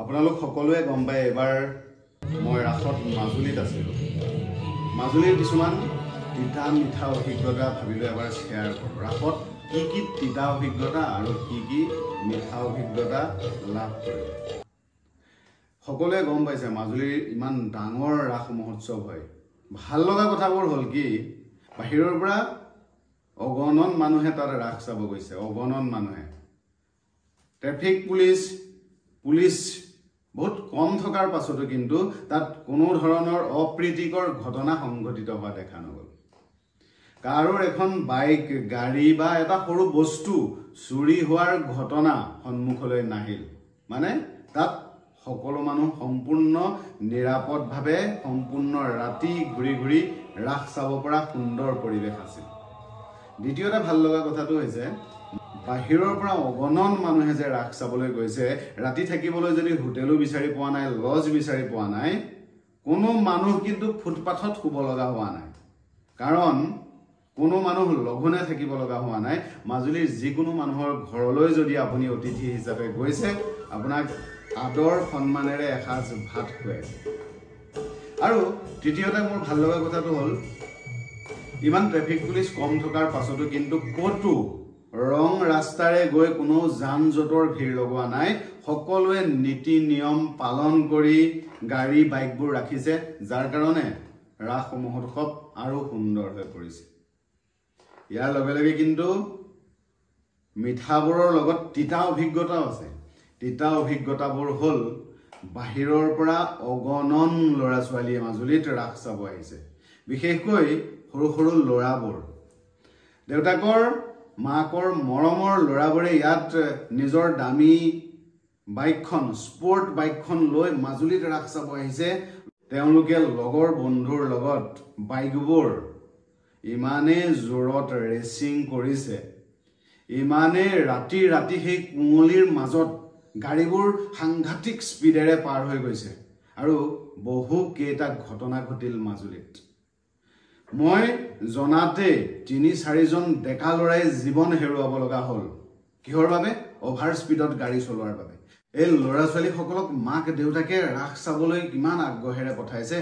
আপোনালোক সকলোৱে গম পায় এবাৰ মই ৰাসত মাজুলীত আছিলোঁ। মাজুলীৰ কিছুমান তিতা মিঠা অভিজ্ঞতা ভাবিলৈ এবাৰ শ্বেয়াৰ কৰোঁ। ৰাসত কি কি তিতা অভিজ্ঞতা আৰু কি কি মিঠা অভিজ্ঞতা লাভ কৰিলোঁ। সকলোৱে গম পাইছে মাজুলীৰ ইমান ডাঙৰ ৰাস মহোৎসৱ হয়। ভাল লগা কথাবোৰ হ'ল কি বাহিৰৰ পৰা অগণন মানুহে তাত ৰাস চাব গৈছে। অগণন মানুহে ট্ৰেফিক পুলিচ বহুত কম থকাৰ পাছতো কিন্তু তাত কোনো ধৰণৰ অপ্ৰীতিকৰ ঘটনা সংঘটিত হোৱা দেখা নগ'ল। কাৰোৰ এখন বাইক গাড়ী বা এটা সৰু বস্তু চুৰি হোৱাৰ ঘটনা সন্মুখলৈ নাহিল। মানে তাত সকলো মানুহ সম্পূৰ্ণ নিৰাপদভাৱে সম্পূৰ্ণ ৰাতি ঘূৰি ঘূৰি ৰাস চাব পৰা সুন্দৰ পৰিৱেশ আছিল। দ্বিতীয়তে ভাল লগা কথাটো হৈছে বাহিৰৰ পৰা অগণন মানুহে যে ৰাস চাবলৈ গৈছে, ৰাতি থাকিবলৈ যদি হোটেলো বিচাৰি পোৱা নাই, লজ বিচাৰি পোৱা নাই, কোনো মানুহ কিন্তু ফুটপাথত শুব লগা হোৱা নাই। কাৰণ কোনো মানুহ লঘোণে থাকিব লগা হোৱা নাই। মাজুলীৰ যিকোনো মানুহৰ ঘৰলৈ যদি আপুনি অতিথি হিচাপে গৈছে, আপোনাক আদৰ সন্মানেৰে এসাঁজ ভাত খুৱাইছে। আৰু তৃতীয়তে মোৰ ভাল লগা কথাটো হ'ল ইমান ট্ৰেফিক পুলিচ কম থকাৰ পাছতো কিন্তু ক'তো ৰং ৰাস্তাৰে গৈ কোনো যান জঁটৰ ভিৰ লগোৱা নাই। সকলোৱে নীতি নিয়ম পালন কৰি গাড়ী বাইকবোৰ ৰাখিছে, যাৰ কাৰণে ৰাস মহোৎসৱ আৰু সুন্দৰ হৈ পৰিছে। ইয়াৰ লগে লগে কিন্তু মিঠাবোৰৰ লগত তিতা অভিজ্ঞতাও আছে। তিতা অভিজ্ঞতাবোৰ হ'ল বাহিৰৰ পৰা অগণন ল'ৰা ছোৱালীয়ে মাজুলীত ৰাস চাব আহিছে। বিশেষকৈ সৰু সৰু ল'ৰাবোৰ, দেউতাকৰ মাকৰ মৰমৰ ল'ৰাবোৰে ইয়াত নিজৰ দামী বাইকখন স্পৰ্ট বাইকখন লৈ মাজুলীত ৰাস চাব আহিছে। তেওঁলোকে লগৰ বন্ধুৰ লগত বাইকবোৰ ইমানেই জোৰত ৰেচিং কৰিছে, ইমানেই ৰাতি ৰাতি সেই কুঁৱলীৰ মাজত গাড়ীবোৰ সাংঘাতিক স্পীডেৰে পাৰ হৈ গৈছে। আৰু বহু কেইটা ঘটনা ঘটিল মাজুলীত। মই জনাতে ৩-৪জন ডেকা ল'ৰাই জীৱন হেৰুৱাব লগা হ'ল। কিহৰ বাবে? অভাৰ স্পীডত গাড়ী চলোৱাৰ বাবে। এই ল'ৰা ছোৱালীসকলক মাক দেউতাকে ৰাস চাবলৈ কিমান আগ্ৰহেৰে পঠাইছে।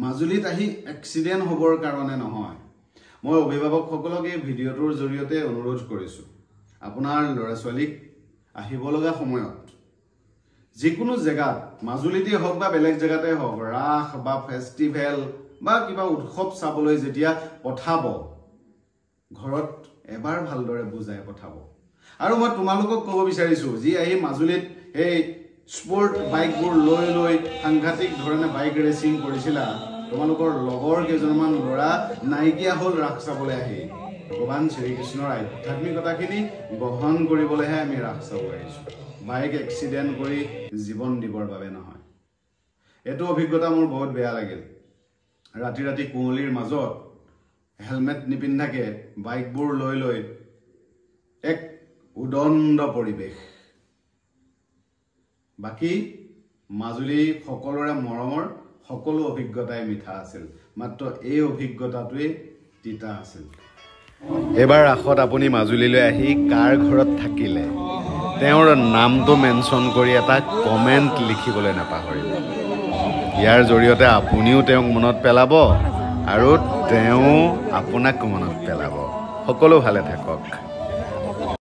মাজুলীত আহি এক্সিডেণ্ট হ'বৰ কাৰণে নহয়। মই অভিভাৱকসকলক এই ভিডিঅ'টোৰ জৰিয়তে অনুৰোধ কৰিছোঁ, আপোনাৰ ল'ৰা ছোৱালীক আহিব লগা সময়ত যিকোনো জেগাত, মাজুলীতেই হওক বা বেলেগ জেগাতে হওক, ৰাস বা ফেষ্টিভেল বা কিবা উৎসৱ চাবলৈ যেতিয়া পঠাব, ঘৰত এবাৰ ভালদৰে বুজাই পঠাব। আৰু মই তোমালোকক ক'ব বিচাৰিছোঁ, যি আহি মাজুলীত এই স্পৰ্ট বাইকবোৰ লৈ লৈ সাংঘাতিক ধৰণে বাইক ৰেচিং কৰিছিলা, তোমালোকৰ লগৰ কেইজনমান ল'ৰা নাইকিয়া হ'ল ৰাস চাবলৈ আহি। ভগৱান শ্ৰীকৃষ্ণৰ আধ্যাত্মিকতাখিনি গ্ৰহণ কৰিবলৈহে আমি ৰাস চাব আহিছোঁ, বাইক এক্সিডেণ্ট কৰি জীৱন দিবৰ বাবে নহয়। এইটো অভিজ্ঞতা মোৰ বহুত বেয়া লাগিল। ৰাতি ৰাতি কুঁৱলীৰ মাজত হেলমেট নিপিন্ধাকে বাইকবোৰ লৈ লৈ এক উদণ্ড পৰিৱেশ। বাকী মাজুলী সকলোৰে মৰমৰ সকলো অভিজ্ঞতাই মিঠা আছিল, মাত্ৰ এই অভিজ্ঞতাটোৱেই তিতা আছিল। এইবাৰ ৰাসত আপুনি মাজুলীলৈ আহি কাৰ ঘৰত থাকিলে তেওঁৰ নামটো মেনশ্যন কৰি এটা কমেণ্ট লিখিবলৈ নাপাহৰিব। ইয়াৰ জৰিয়তে আপুনিও তেওঁক মনত পেলাব আৰু তেওঁ আপোনাক মনত পেলাব। সকলো ভালে থাকক।